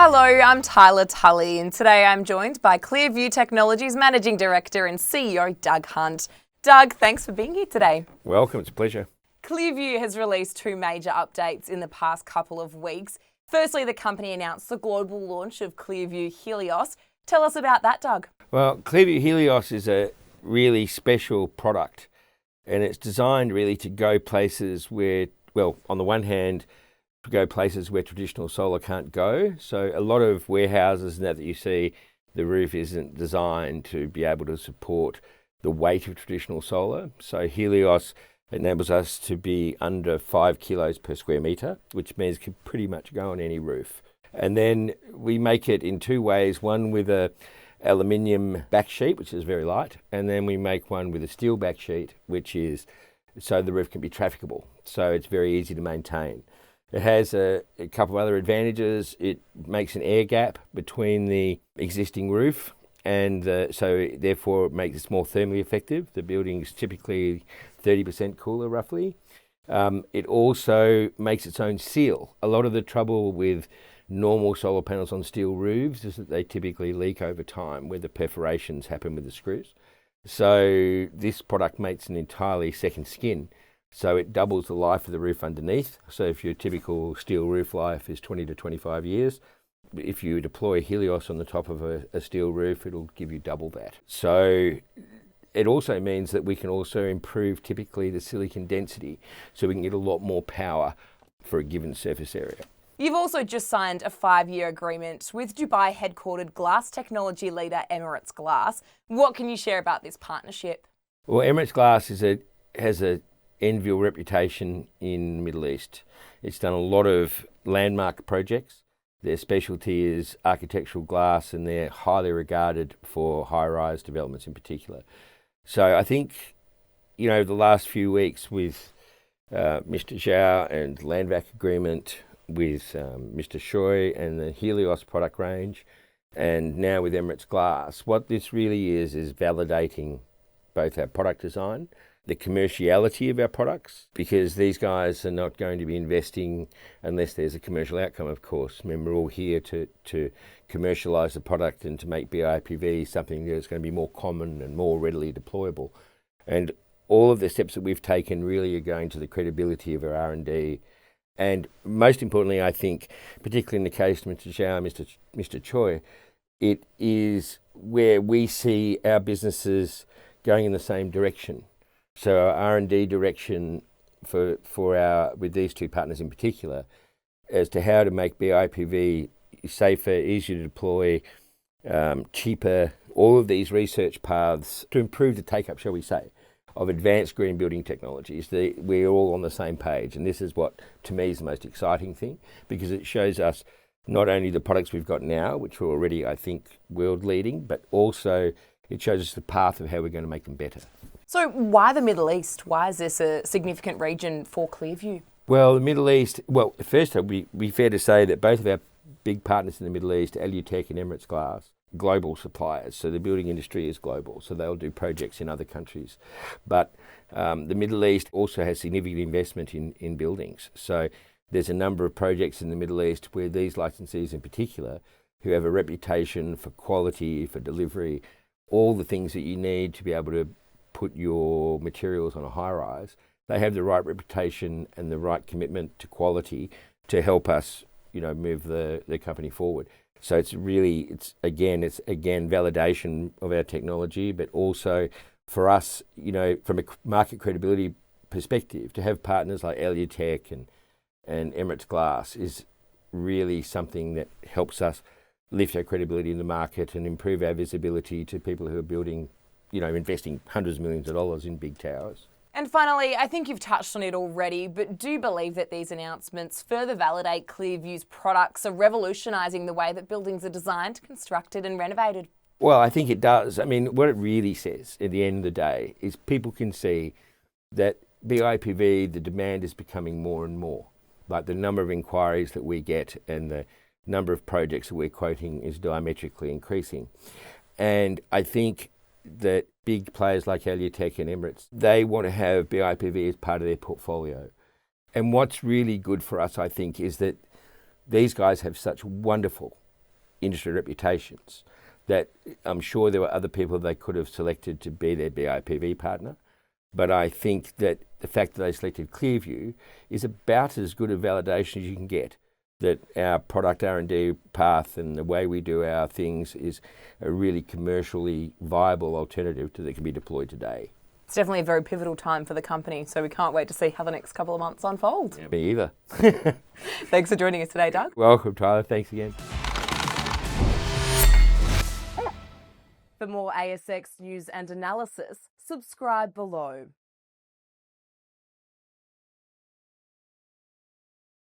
Hello, I'm Tylah Tully, and today I'm joined by ClearVue Technologies Managing Director and CEO Doug Hunt. Doug, thanks for being here today. Welcome, it's a pleasure. ClearVue has released two major updates in the past couple of weeks. Firstly, the company announced the global launch of ClearVue-Helios. Tell us about that, Doug. Well, ClearVue-Helios is a really special product, and it's designed really to go places where, well, on the one hand, to go places where traditional solar can't go. So a lot of warehouses now that you see, the roof isn't designed to be able to support the weight of traditional solar. So Helios enables us to be under 5 kilos per square metre, which means it can pretty much go on any roof. And then we make it in two ways, one with a aluminium back sheet, which is very light, and then we make one with a steel back sheet, which is so the roof can be trafficable. So it's very easy to maintain. It has a couple of other advantages. It makes an air gap between the existing roof, and so therefore it makes it more thermally effective. The building is typically 30% cooler, roughly. It also makes its own seal. A lot of the trouble with normal solar panels on steel roofs is that they typically leak over time where the perforations happen with the screws. So this product makes an entirely second skin. So it doubles the life of the roof underneath. So if your typical steel roof life is 20 to 25 years, if you deploy Helios on the top of a steel roof, it'll give you double that. So it also means that we can also improve typically the silicon density, so we can get a lot more power for a given surface area. You've also just signed a 5-year agreement with Dubai-headquartered glass technology leader Emirates Glass. What can you share about this partnership? Well, Emirates Glass has a enviable reputation in the Middle East. It's done a lot of landmark projects. Their specialty is architectural glass, and they're highly regarded for high-rise developments in particular. So I think, the last few weeks with Mr. Zhao and Landvac agreement, with Mr. Choi and the Helios product range, and now with Emirates Glass, what this really is validating both our product design, the commerciality of our products, because these guys are not going to be investing unless there's a commercial outcome, of course. I mean, we're all here to commercialise the product and to make BIPV something that's going to be more common and more readily deployable. And all of the steps that we've taken really are going to the credibility of our R&D. And most importantly, I think, particularly in the case of Mr. Zhao and Mr. Choi, it is where we see our businesses going in the same direction. So our R&D direction with these two partners in particular, as to how to make BIPV safer, easier to deploy, cheaper, all of these research paths to improve the take-up, shall we say, of advanced green building technologies. We're all on the same page, and this is what, to me, is the most exciting thing, because it shows us not only the products we've got now, which are already, I think, world-leading, but also it shows us the path of how we're going to make them better. So why the Middle East? Why is this a significant region for ClearVue? Well, the Middle East, first it would be fair to say that both of our big partners in the Middle East, Alutech and Emirates Glass, global suppliers. So the building industry is global, so they'll do projects in other countries. But the Middle East also has significant investment in buildings. So there's a number of projects in the Middle East where these licensees in particular, who have a reputation for quality, for delivery, all the things that you need to be able to put your materials on a high-rise, they have the right reputation and the right commitment to quality to help us, move the company forward. So it's again validation of our technology, but also for us, from a market credibility perspective, to have partners like Alutech and Emirates Glass is really something that helps us lift our credibility in the market and improve our visibility to people who are building, investing hundreds of millions of dollars in big towers. And finally, I think you've touched on it already, but do you believe that these announcements further validate ClearVue's products are revolutionising the way that buildings are designed, constructed and renovated? Well, I think it does. I mean, what it really says at the end of the day is people can see that BIPV, the demand is becoming more and more. Like the number of inquiries that we get and the number of projects that we're quoting is diametrically increasing. And I think that big players like Alutech and Emirates, they want to have BIPV as part of their portfolio. And what's really good for us, I think, is that these guys have such wonderful industry reputations, that I'm sure there were other people they could have selected to be their BIPV partner. But I think that the fact that they selected ClearVue is about as good a validation as you can get, that our product R&D path and the way we do our things is a really commercially viable alternative that can be deployed today. It's definitely a very pivotal time for the company, so we can't wait to see how the next couple of months unfold. Yeah, me either. Thanks for joining us today, Doug. Welcome, Tyler. Thanks again. For more ASX news and analysis, subscribe below.